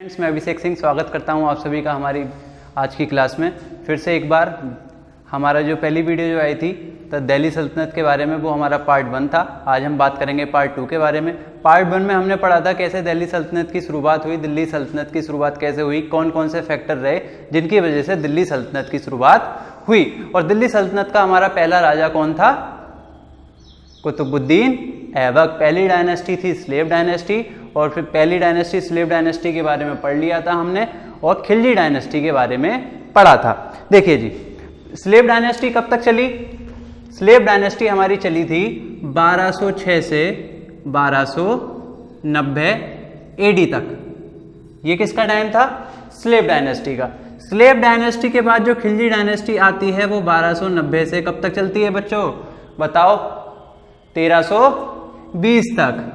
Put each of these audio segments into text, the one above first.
मैं अभिषेक सिंह स्वागत करता हूं आप सभी का हमारी आज की क्लास में। फिर से एक बार हमारा जो पहली वीडियो जो आई थी तो दिल्ली सल्तनत के बारे में, वो हमारा पार्ट 1 था। आज हम बात करेंगे पार्ट 2 के बारे में। पार्ट 1 में हमने पढ़ा था कैसे दिल्ली सल्तनत की शुरुआत हुई, दिल्ली सल्तनत की शुरुआत कैसे हुई, कौन कौन से फैक्टर रहे जिनकी वजह से दिल्ली सल्तनत की शुरुआत हुई। और दिल्ली सल्तनत का हमारा पहला राजा कौन था? कुतुबुद्दीन ऐबक। पहली डायनेस्टी थी स्लेव डायनेस्टी, और फिर पहली डायनेस्टी स्लेव डायनेस्टी के बारे में पढ़ लिया था हमने, और खिलजी डायनेस्टी के बारे में पढ़ा था। देखिए जी, स्लेव डायनेस्टी कब तक चली? स्लेव डायनेस्टी हमारी चली थी 1206 से 1290 एडी तक। ये किसका टाइम था? स्लेव डायनेस्टी का। स्लेव डायनेस्टी के बाद जो खिलजी डायनेस्टी आती है वो 1290 से कब तक चलती है बच्चों? बताओ। 1320 तक।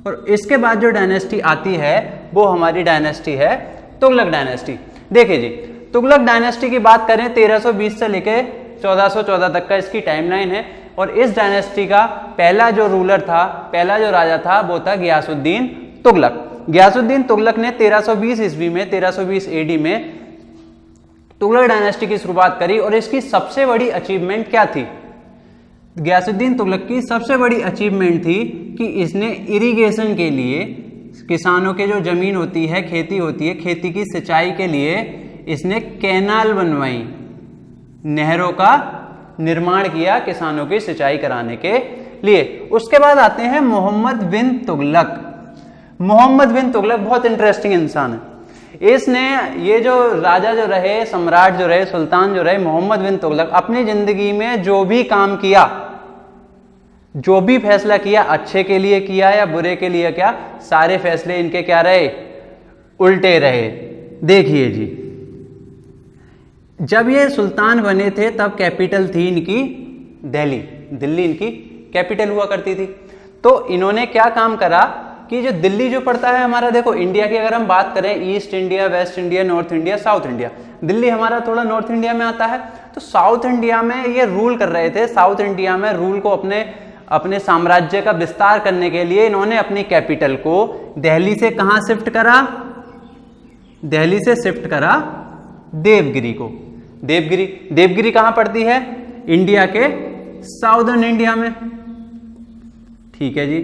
और इसके बाद जो डायनेस्टी आती है वो हमारी डायनेस्टी है तुगलक डायनेस्टी। देखिए जी, तुगलक डायनेस्टी की बात करें 1320 से लेके 1414 तक का इसकी टाइमलाइन है। और इस डायनेस्टी का पहला जो रूलर था, पहला जो राजा था वो था गियासुद्दीन तुगलक। गियासुद्दीन तुगलक ने 1320 ईस्वी में, 1320 एडी में तुगलक डायनेस्टी की शुरुआत करी। और इसकी सबसे बड़ी अचीवमेंट क्या थी? गियासुद्दीन तुगलक की सबसे बड़ी अचीवमेंट थी कि इसने इरिगेशन के लिए, किसानों के जो जमीन होती है, खेती होती है, खेती की सिंचाई के लिए इसने कैनाल बनवाई, नहरों का निर्माण किया किसानों की सिंचाई कराने के लिए। उसके बाद आते हैं मोहम्मद बिन तुगलक। मोहम्मद बिन तुगलक बहुत इंटरेस्टिंग इंसान है। इसने, ये जो राजा जो रहे, सम्राट जो रहे, सुल्तान जो रहे, मोहम्मद बिन तुगलक, अपनी जिंदगी में जो भी काम किया, जो भी फैसला किया, अच्छे के लिए किया या बुरे के लिए किया, सारे फैसले इनके क्या रहे? उल्टे रहे। देखिए जी, जब ये सुल्तान बने थे तब कैपिटल थी इनकी दिल्ली। दिल्ली इनकी कैपिटल हुआ करती थी। तो इन्होंने क्या काम करा कि जो दिल्ली जो पड़ता है हमारा, देखो इंडिया की अगर हम बात करें, east India, waste India, north India, south India, Delhi हमारा थोड़ा नॉर्थ इंडिया में आता है। तो साउथ इंडिया में ये रूल कर रहे थे। साउथ इंडिया में रूल को अपने साम्राज्य का विस्तार करने के लिए इन्होंने अपनी कैपिटल को दिल्ली से कहां शिफ्ट करा? दिल्ली से शिफ्ट करा देवगिरी को। देवगिरी कहां पड़ती है? इंडिया के साउदर्न इंडिया में। ठीक है जी,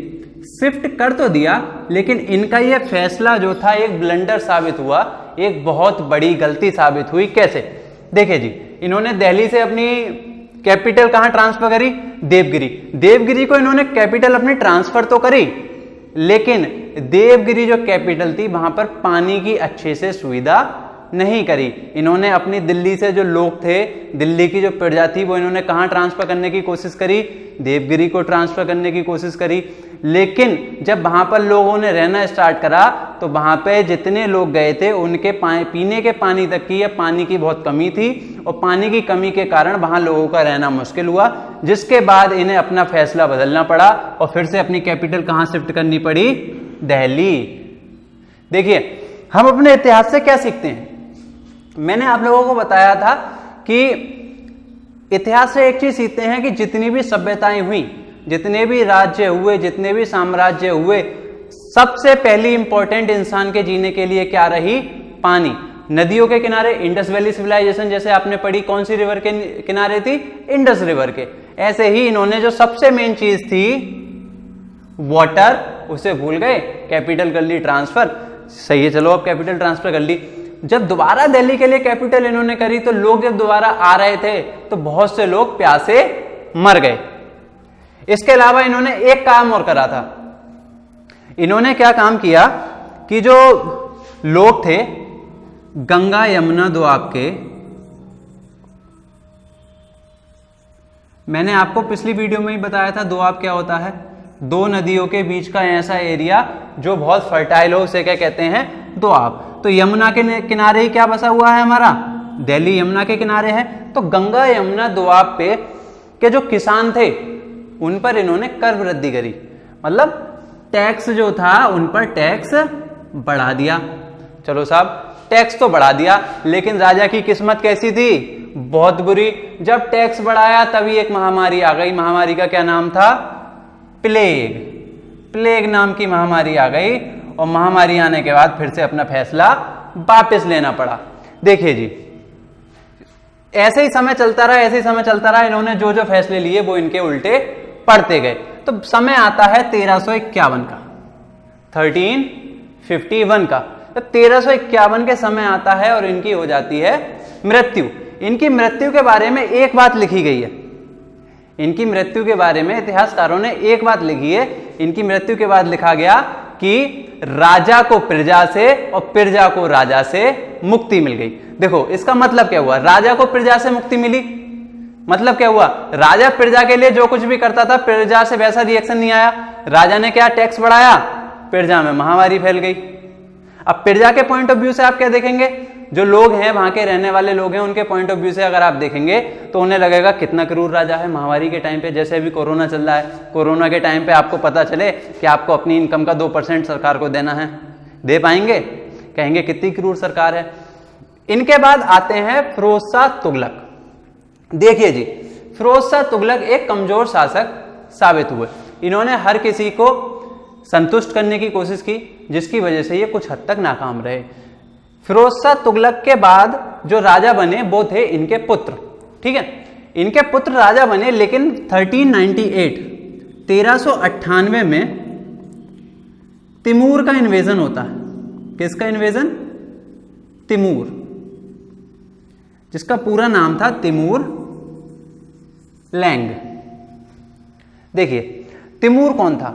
शिफ्ट कर तो दिया, लेकिन इनका यह फैसला जो था एक ब्लंडर साबित हुआ, एक बहुत बड़ी गलती साबित हुई। कैसे? देखिए जी, इन्होंने दिल्ली से अपनी कैपिटल कहां ट्रांसफर करी? देवगिरी। देवगिरी को इन्होंने कैपिटल अपनी ट्रांसफर तो करी, लेकिन देवगिरी जो कैपिटल थी वहां पर पानी की अच्छे से सुविधा नहीं करी। इन्होंने अपनी दिल्ली से जो लोग थे, दिल्ली की जो प्रजा थी, वो इन्होंने कहां ट्रांसफर करने की कोशिश करी? देवगिरी को ट्रांसफर करने की कोशिश करी। लेकिन जब वहां पर लोगों ने रहना स्टार्ट करा तो वहां पे जितने लोग गए थे उनके पीने के पानी तक की या पानी की बहुत कमी थी, और पानी की कमी के कारण वहां लोगों का रहना मुश्किल हुआ, जिसके बाद इन्हें अपना फैसला बदलना पड़ा और फिर से अपनी कैपिटल कहां शिफ्ट करनी पड़ी? दिल्ली। देखिए, हम अपने इतिहास से क्या सीखते हैं? मैंने आप लोगों को बताया था कि इतिहास से एक चीज सीखते हैं कि जितनी भी सभ्यताएं हुई, जितने भी राज्य हुए, जितने भी साम्राज्य हुए, सबसे पहली इंपॉर्टेंट इंसान के जीने के लिए क्या रही? पानी। नदियों के किनारे इंडस वैली सिविलाइजेशन जैसे आपने पढ़ी, कौन सी रिवर के किनारे थी? इंडस रिवर के। ऐसे ही इन्होंने जो सबसे मेन चीज थी वाटर, उसे भूल गए, कैपिटल कर ली ट्रांसफर। सही है, चलो अब कैपिटल ट्रांसफर कर ली। जब दोबारा दिल्ली के लिए कैपिटल इन्होंने करी तो लोग जब दोबारा आ रहे थे तो बहुत से लोग प्यासे मर गए। इसके अलावा इन्होंने एक काम और करा था। इन्होंने क्या काम किया कि जो लोग थे गंगा यमुना दोआब के, मैंने आपको पिछली वीडियो में ही बताया था दोआब क्या होता है। दो नदियों के बीच का ऐसा एरिया जो बहुत फर्टाइल हो, उसे क्या कहते हैं? दोआब। तो यमुना के किनारे ही क्या बसा हुआ है हमारा? दिल्ली यमुना के किनारे है। तो गंगा यमुना दोआब पे के जो किसान थे उन पर इन्होंने कर वृद्धि करी, मतलब टैक्स जो था उन पर टैक्स बढ़ा दिया। चलो साहब, टैक्स तो बढ़ा दिया, लेकिन राजा की किस्मत कैसी थी? बहुत बुरी। जब टैक्स बढ़ाया तभी एक महामारी आ गई। महामारी का क्या नाम था? प्लेग। प्लेग नाम की महामारी आ गई और महामारी आने के बाद फिर से अपना फैसला वापस लेना पड़ा। देखिए जी, ऐसे ही समय चलता रहा, ऐसे ही समय चलता रहा, इन्होंने जो जो फैसले लिए वो इनके उल्टे पड़ते गए। तो समय आता है 1351 का, 1351 का। तो 1351 के समय आता है और इनकी हो जाती है मृत्यु। इनकी मृत्यु के बारे में एक बात लिखी गई है, इनकी मृत्यु के बारे में इतिहासकारों ने एक बात लिखी है। इनकी मृत्यु के बाद लिखा गया कि राजा को प्रजा से और प्रजा को राजा से मुक्ति मिल गई। देखो इसका मतलब क्या हुआ, राजा को प्रजा से मुक्ति मिली, मतलब क्या हुआ, राजा प्रजा के लिए जो कुछ भी करता था प्रजा से वैसा रिएक्शन नहीं आया। राजा ने क्या टैक्स बढ़ाया, प्रजा में महामारी फैल गई। अब प्रजा के पॉइंट ऑफ व्यू से आप क्या देखेंगे, जो लोग हैं वहां के रहने वाले लोग हैं उनके पॉइंट ऑफ व्यू से अगर आप देखेंगे तो उन्हें लगेगा कितना क्रूर राजा है। महामारी के टाइम पे, जैसे अभी कोरोना चल रहा है, कोरोना के टाइम पे आपको पता चले कि आपको अपनी इनकम का 2% सरकार को देना है, दे पाएंगे? कहेंगे कितनी क्रूर सरकार है। इनके बाद आते हैं फिरोज शाह तुगलक। देखिए जी, फिरोज शाह तुगलक एक कमजोर शासक साबित हुए। इन्होंने हर किसी को संतुष्ट करने की कोशिश की, जिसकी वजह से ये कुछ हद तक नाकाम रहे। फिरोज शाह तुगलक के बाद जो राजा बने वो थे इनके पुत्र, ठीक है, इनके पुत्र राजा बने। लेकिन 1398 में तिमूर का इन्वेजन होता है। किसका इन्वेजन? तिमूर, जिसका पूरा नाम था तिमूर लैंग। देखिए तिमूर कौन था?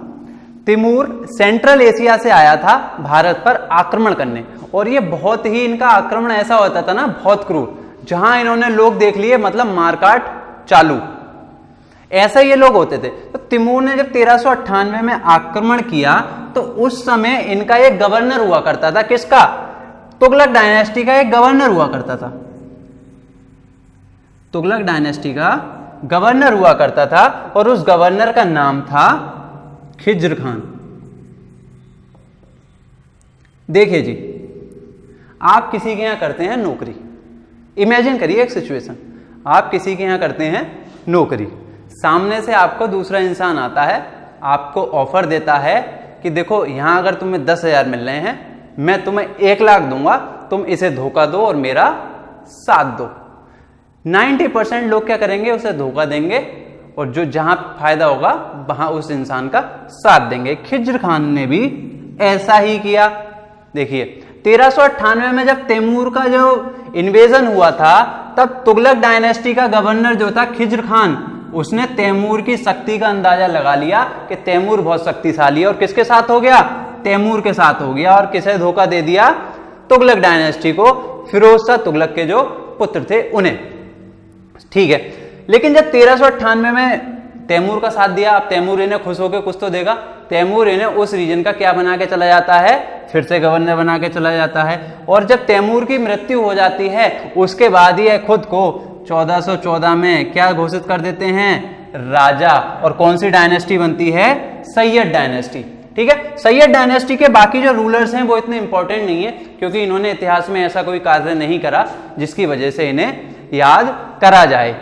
तिमूर सेंट्रल एशिया से आया था भारत पर आक्रमण करने, और ये बहुत ही, इनका आक्रमण ऐसा होता था ना, बहुत क्रूर, जहां इन्होंने लोग देख लिए मतलब मारकाट चालू, ऐसा ये लोग होते थे। तो तिमूर ने जब 1398 में आक्रमण किया तो उस समय इनका एक गवर्नर हुआ करता था। किसका? तुगलक डायनेस्टी का एक गवर्नर हुआ करता था, तुगलक डायनेस्टी का गवर्नर हुआ करता था, और उस गवर्नर का नाम था खिज्र खान। देखिए जी, आप किसी के यहां करते हैं नौकरी, इमेजिन करिए एक सिचुएशन, आप किसी के यहां करते हैं नौकरी, सामने से आपको दूसरा इंसान आता है, आपको ऑफर देता है कि देखो यहां अगर तुम्हें 10,000 मिल रहे हैं, मैं तुम्हें 1 लाख दूंगा, तुम इसे धोखा दो और मेरा साथ दो। 90% लोग क्या करेंगे, उसे धोखा देंगे, और जो जहां फायदा होगा वहां उस इंसान का साथ देंगे। खिज्र खान ने भी ऐसा ही किया। देखिए 1398 में जब तैमूर का जो इन्वेजन हुआ था, तब तुगलक डायनेस्टी का गवर्नर जो था खिज्र खान, उसने तैमूर की शक्ति का अंदाजा लगा लिया कि तैमूर बहुत शक्तिशाली है, और किसके साथ हो गया? तैमूर के साथ हो गया। और किसे धोखा दे दिया? तुगलक डायनेस्टी को, फिरोज शाह तुगलक के जो पुत्र थे उन्हें, ठीक है। लेकिन जब 1398 में तैमूर का साथ दिया, अब तैमूर इन्हें खुश होकर कुछ तो देगा। तैमूर इन्हें उस रीजन का क्या बना के चला जाता है? फिर से गवर्नर बना के चला जाता है। और जब तैमूर की मृत्यु हो जाती है, उसके बाद ही खुद को 1414 में क्या घोषित कर देते हैं? राजा। और कौन सी डायनेस्टी बनती है? सैयद डायनेस्टी, ठीक है। सैयद डायनेस्टी के बाकी जो रूलर्स हैं वो इतने इंपॉर्टेंट नहीं है, क्योंकि इन्होंने इतिहास में ऐसा कोई कार्य नहीं करा जिसकी वजह से इन्हें याद करा जाए।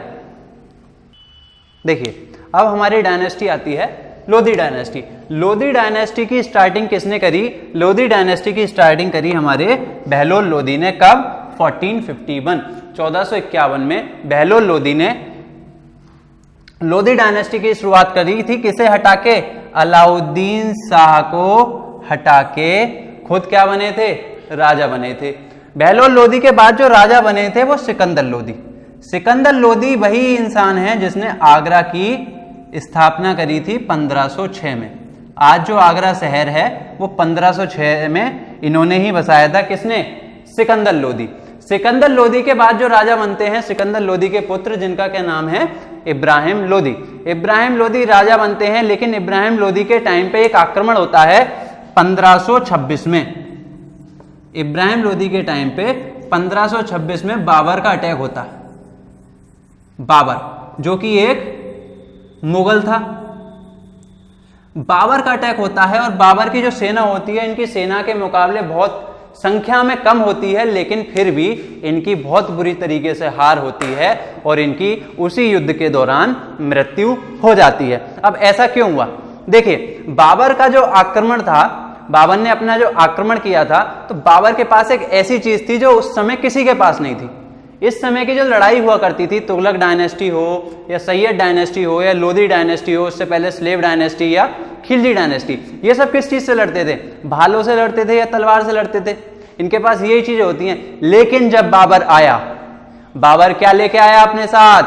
देखिए अब हमारी डायनेस्टी आती है लोधी डायनेस्टी। लोधी डायनेस्टी की स्टार्टिंग किसने करी? लोधी डायनेस्टी की स्टार्टिंग करी हमारे बहलोल लोधी ने। कब? 1451, 1451 में बहलोल लोधी ने लोधी डायनेस्टी की शुरुआत करी थी। किसे हटा के? अलाउद्दीन शाह को हटा के खुद क्या बने थे? राजा बने थे। बहलोल लोधी के बाद जो राजा बने थे वो सिकंदर लोधी। सिकंदर लोधी वही इंसान है जिसने आगरा की स्थापना करी थी 1506 में। आज जो आगरा शहर है वो 1506 में इन्होंने ही बसाया था। किसने? सिकंदर लोधी। सिकंदर लोधी के बाद जो राजा बनते हैं, सिकंदर लोधी के पुत्र, जिनका क्या नाम है? इब्राहिम लोधी। इब्राहिम लोधी राजा बनते हैं, लेकिन इब्राहिम लोधी के टाइम पे एक आक्रमण होता है 1526 में। इब्राहिम लोधी के टाइम पे 1526 में बाबर का अटैक होता है। बाबर जो कि एक मुगल था, बाबर का अटैक होता है, और बाबर की जो सेना होती है, इनकी सेना के मुकाबले बहुत संख्या में कम होती है, लेकिन फिर भी इनकी बहुत बुरी तरीके से हार होती है और इनकी उसी युद्ध के दौरान मृत्यु हो जाती है। अब ऐसा क्यों हुआ? देखिए बाबर का जो आक्रमण था बाबर ने अपना जो आक्रमण किया था, तो बाबर के पास एक ऐसी चीज थी जो उस समय किसी के पास नहीं थी। इस समय की जो लड़ाई हुआ करती थी, तुगलक डायनेस्टी हो या सैयद डायनेस्टी हो या लोधी डायनेस्टी हो, उससे पहले स्लेव डायनेस्टी या खिलजी डायनेस्टी, ये सब किस चीज से लड़ते थे? भालों से लड़ते थे या तलवार से लड़ते थे? इनके पास यही चीजें होती हैं। लेकिन जब बाबर आया, बाबर क्या लेके आया अपने साथ?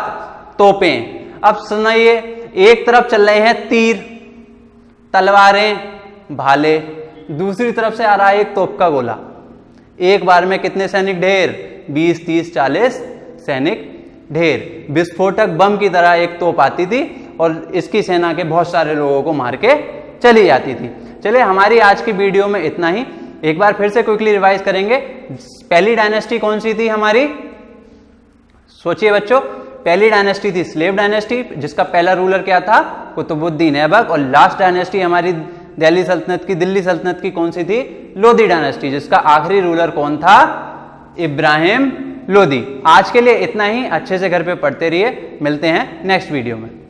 तोपें। अब सुनिए, एक तरफ चल रहे हैं तीर, तलवारें, भाले, दूसरी तरफ से आ रहा है एक तोप का गोला। एक बार में कितने सैनिक ढेर? 20, 30, 40 सैनिक ढेर। विस्फोटक बम की तरह एक तोप आती थी और इसकी सेना के बहुत सारे लोगों को मार के चली जाती थी। चलिए, हमारी आज की वीडियो में इतना ही। एक बार फिर से क्विकली रिवाइज करेंगे। पहली डायनेस्टी कौन सी थी हमारी? सोचिए बच्चों, पहली डायनेस्टी थी स्लेव डायनेस्टी, जिसका पहला रूलर क्या था? कुतुबुद्दीन ऐबक। और लास्ट डायनेस्टी हमारी दिल्ली सल्तनत की कौन सी थी? लोधी डायनेस्टी, जिसका आखिरी रूलर कौन था? इब्राहिम लोधी। आज के लिए इतना ही। अच्छे से घर पे पढ़ते रहिए। मिलते हैं नेक्स्ट वीडियो में।